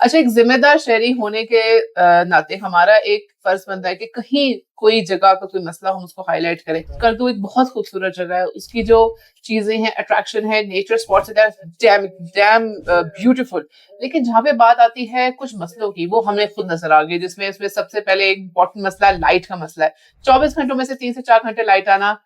अच्छा, एक जिम्मेदार शहरी होने के नाते हमारा एक फर्ज बनता है कि कहीं कोई जगह का कोई मसला हम उसको हाईलाइट करें। करदू एक बहुत खूबसूरत जगह है, उसकी जो चीजें हैं, अट्रैक्शन है, नेचर स्पॉट्स है, डैम डैम ब्यूटीफुल। लेकिन जहाँ पे बात आती है कुछ मसलों की, वो हमें खुद नजर आ गई, जिसमें इसमें सबसे पहले एक इम्पोर्टेंट मसला लाइट का मसला है। 24 घंटों में से 3 से 4 घंटे लाइट आना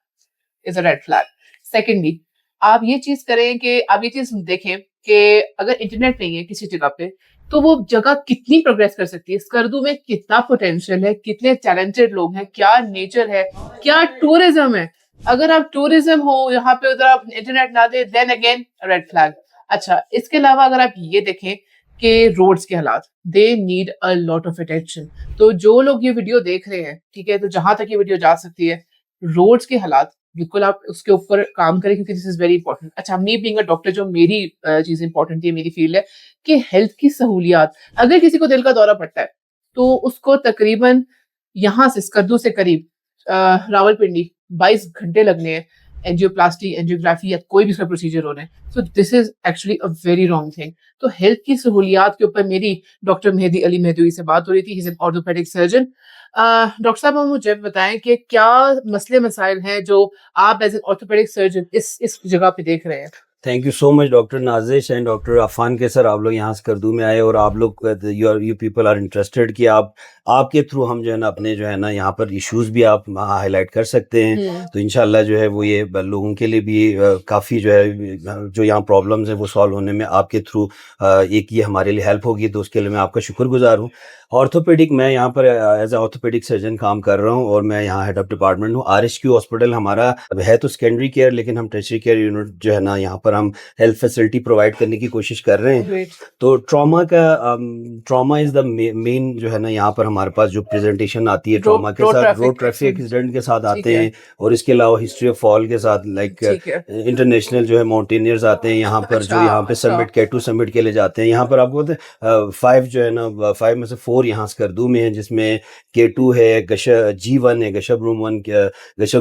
is a red flag. Secondly, आप ये चीज करें कि आप ये चीज देखें कि अगर इंटरनेट नहीं है किसी जगह पे, तो वो जगह कितनी प्रोग्रेस कर सकती है। स्कर्दू में कितना पोटेंशियल है, कितने टैलेंटेड लोग हैं, क्या नेचर है, क्या टूरिज्म है। अगर आप टूरिज्म हो यहाँ पे, उधर आप इंटरनेट ना दे, देन अगेन रेड फ्लैग। अच्छा, इसके अलावा अगर आप ये देखें कि रोड्स के हालात, they need a lot of attention. तो जो लोग ये वीडियो देख रहे हैं, ठीक है, तो जहां तक ये वीडियो जा सकती है, रोड्स के हालात बिल्कुल आप उसके ऊपर काम करें, क्योंकि दिस इज वेरी इंपॉर्टेंट। अच्छा, मी बीइंग अ डॉक्टर, जो मेरी चीज इंपॉर्टेंट है, मेरी फील्ड है कि हेल्थ की सहूलियात। अगर किसी को दिल का दौरा पड़ता है तो उसको तकरीबन यहाँ से स्कर्दू से करीब रावलपिंडी 22 घंटे लगने हैं, एंजियोप्लास्टी, एंजियोग्राफी या कोई भी उसका प्रोसीजर होना है। So this is actually a very wrong thing. तो हेल्थ की सहूलियात के ऊपर मेरी डॉक्टर मेहदी अली मेहदवी से बात हो रही थी। He is an orthopaedic surgeon. Doctor साहब, आप मुझे बताएं कि क्या मसले मसाइल हैं जो आप एज एन ऑर्थोपेडिक सर्जन इस जगह पे देख रहे हैं। Thank you so much doctor Nazish and doctor Afan के सर, आप लोग यहाँ स्कर्दू में आए और आप लोग यू पीपल आर इंटरेस्टेड कि आपके थ्रू हम जो है ना अपने जो है ना यहाँ पर इश्यूज भी आप हाईलाइट कर सकते हैं। तो इंशाल्लाह जो है वो ये लोगों के लिए भी काफ़ी जो है जो यहाँ प्रॉब्लम्स हैं वो सॉल्व होने में आपके थ्रू एक ये हमारे लिए हेल्प होगी, तो उसके लिए मैं आपका शुक्रगुजार हूँ। ऑर्थोपेडिक, मैं यहाँ पर एज ए ऑर्थोपेडिक सर्जन काम कर रहा हूँ और मैं यहाँ हेड ऑफ डिपार्टमेंट हूँ। RSQ हॉस्पिटल हमारा है तो सेकेंडरी केयर, लेकिन हम टर्शियरी केयर यूनिट जो है ना यहाँ पर हम हेल्थ फैसिलिटी प्रोवाइड करने की कोशिश कर रहे हैं। Great. तो ट्रॉमा इज द मेन जो है ना यहाँ पर हमारे पास जो प्रेजेंटेशन आती है ट्रॉमा के साथ, रोड ट्रैफिक एक्सीडेंट के साथ आते हैं, और इसके अलावा हिस्ट्री ऑफ फॉल के साथ, लाइक इंटरनेशनल जो है माउंटेनियर्स आते हैं यहाँ पर, जो यहाँ पे समिट K2 समिट के लिए जाते हैं। यहाँ पर आपको पता है 5 जो है ना 5 में से 4 यहाँ स्कर्दू में है, जिसमें K2 है, G1 है, गशब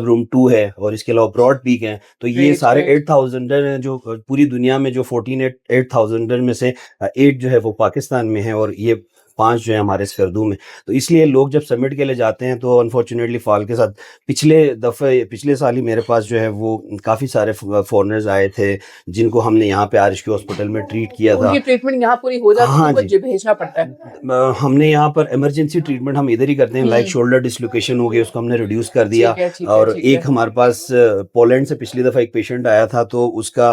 रूम 2 है, और इसके अलावा ब्रॉड पीक है। तो ये सारे 8,000 हैं, जो पूरी दुनिया में जो 8,000 में से 8 जो है वो पाकिस्तान में है, और ये 5 जो है हमारे स्कर्दू में। तो इसलिए लोग जब समिट के लिए जाते हैं तो अनफॉर्चुनेटली फॉल के साथ पिछले साल ही मेरे पास जो है वो काफ़ी सारे फॉरेनर्स आए थे, जिनको हमने यहाँ पे RSQ हॉस्पिटल में ट्रीट किया था। उनकी ट्रीटमेंट यहाँ पूरी हो जाती है, हाँ तो जी, भेजना पड़ता है। हमने यहाँ पर इमरजेंसी ट्रीटमेंट हम इधर ही करते हैं, लाइक शोल्डर डिसलोकेशन हो गया, उसको हमने रिड्यूस कर दिया। और एक हमारे पास पोलैंड से पिछली दफ़ा एक पेशेंट आया था, तो उसका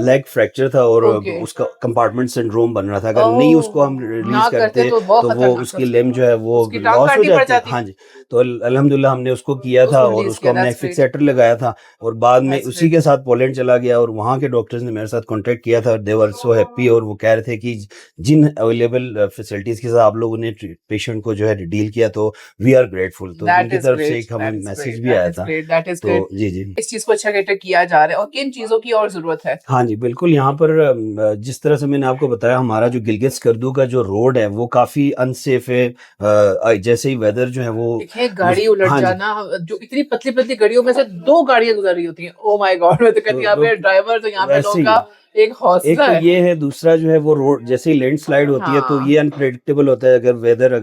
लेग फ्रैक्चर था और उसका कंपार्टमेंट सिंड्रोम बन रहा था। अगर नहीं उसको हम रिलीज करते तो वो उसकी लिम्ब जो है वो लॉस हो जाती। हाँ जी, तो अल्हम्दुलिल्लाह हमने उसको किया था और उसको हमने फिक्सेटर लगाया था, और बाद में उसी के साथ पोलैंड चला गया, और वहाँ के डॉक्टर्स ने मेरे साथ कॉन्टेक्ट किया था। दे वर सो हैप्पी, और वो कह रहे थे कि जिन अवेलेबल फैसिलिटीज के साथ आप लोगों ने पेशेंट को जो है डील किया, तो वी आर ग्रेटफुल। तो उनकी तरफ से एक हमें मैसेज भी आया था। तो जी इस चीज को अच्छा कैटर किया जा रहा है, और किन चीजों की और जरूरत है? हाँ जी, बिल्कुल। यहाँ पर जिस तरह से मैंने आपको बताया, हमारा जो गिलगित स्कर्दू का जो रोड है वो काफी अनसेफ है। जैसे ही वेदर जो है वो गाड़ी उलट जाना, जो इतनी पतली पतली गाड़ियों में से 2 गाड़ियां गुजर रही होती हैं। ओ माय गॉड, मैं तो कहती हूं यहाँ पे ड्राइवर, तो यहाँ पे लोगों का एक हौसला है। ये है, दूसरा जो है वो रोड जैसे ही लैंडस्लाइड होती है तो ये अनप्रेडिक्टेबल होता है, अगर वेदर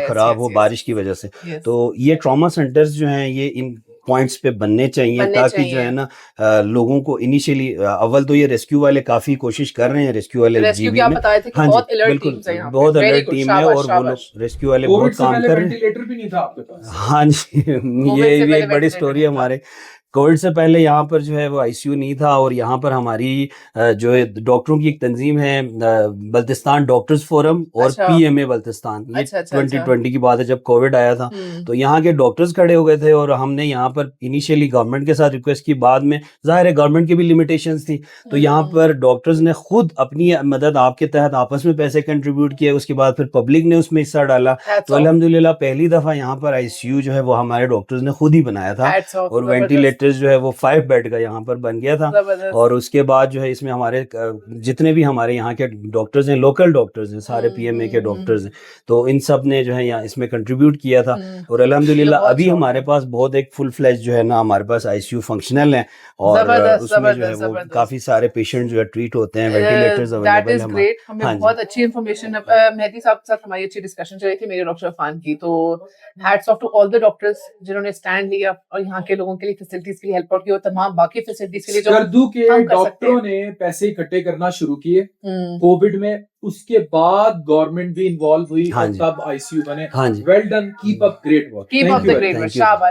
खराब हो बारिश की वजह से। तो ये ट्रॉमा सेंटर्स जो हैं ये इन पॉइंट्स पे बनने चाहिए, ताकि जो है ना लोगों को इनिशियली, अव्वल तो ये रेस्क्यू वाले काफी कोशिश कर रहे हैं, रेस्क्यू वाले जीबी में। हाँ जी, बिल्कुल, बहुत अलर्ट टीम है, और वो लोग रेस्क्यू वाले बहुत काम कर रहे हैं। वेंटिलेटर भी नहीं था आपके पास? हाँ जी, ये एक बड़ी स्टोरी है हमारे। कोविड से पहले यहाँ पर जो है वो ICU नहीं था, और यहाँ पर हमारी जो है डॉक्टरों की एक तंजीम है, बल्तिस्तान डॉक्टर्स फोरम और PMA बल्तिस्तान। ये 2020 की बात है, जब कोविड आया था। तो यहाँ के डॉक्टर्स खड़े हो गए थे, और हमने यहाँ पर इनिशियली गवर्नमेंट के साथ रिक्वेस्ट की, बाद में जाहिर है गवर्नमेंट की भी लिमिटेशंस थी, तो यहाँ पर डॉक्टर्स ने खुद अपनी मदद आपके तहत आपस में पैसे कंट्रीब्यूट किए, उसके बाद फिर पब्लिक ने उसमें हिस्सा डाला। तो अल्हम्दुलिल्लाह पहली दफ़ा यहाँ पर ICU जो है वो हमारे डॉक्टर्स ने खुद ही बनाया था, और वेंटिलेटर लेटेस्ट जो है वो 5 बेड का यहाँ पर बन गया था। जबरदस्त। और उसके बाद जो है इसमें हमारे जितने भी हमारे यहाँ के डॉक्टर्स हैं, लोकल डॉक्टर्स हैं, सारे पीएमए के डॉक्टर्स हैं, तो इन सब ने जो है यहाँ इसमें कंट्रीब्यूट किया था। और अल्हम्दुलिल्लाह बहुत अभी शौक हमारे है। पास बहुत एक फुल फ्लैश जो है ना हमारे पास आईसीयू फंक्शनल है, और जबरदस्त, उसमें जो है जबरदस्त, वो जबरदस्त। काफी सारे पेशेंट जो है ट्रीट होते हैं, वेंटिलेटर्स दैट अवेलेबल इज है ग्रेट। हमें हाँ जी। बहुत अच्छी इन्फॉर्मेशन मेहदी साहब के साथ हमारी अच्छी डिस्कशन चल रही थी, मेरे डॉक्टर अफान की। तो hats off to all the doctors जिन्होंने स्टैंड लिया और यहाँ के लोगों के लिए फैसिलिटीज के लिए हेल्प आउट की, और तमाम बाकी फैसिलिटीज के लिए जो स्कर्दू के हम कर सकते डॉक्टरों ने पैसे इकट्ठे करना शुरू किए हम्म, कोविड में, उसके बाद गवर्नमेंट भी इन्वॉल्व हुई हाँ और जी। तब आईसीयू बने। हाँ जी। Well done, keep up great work. Keep up the great work, Thank you. शाबाश।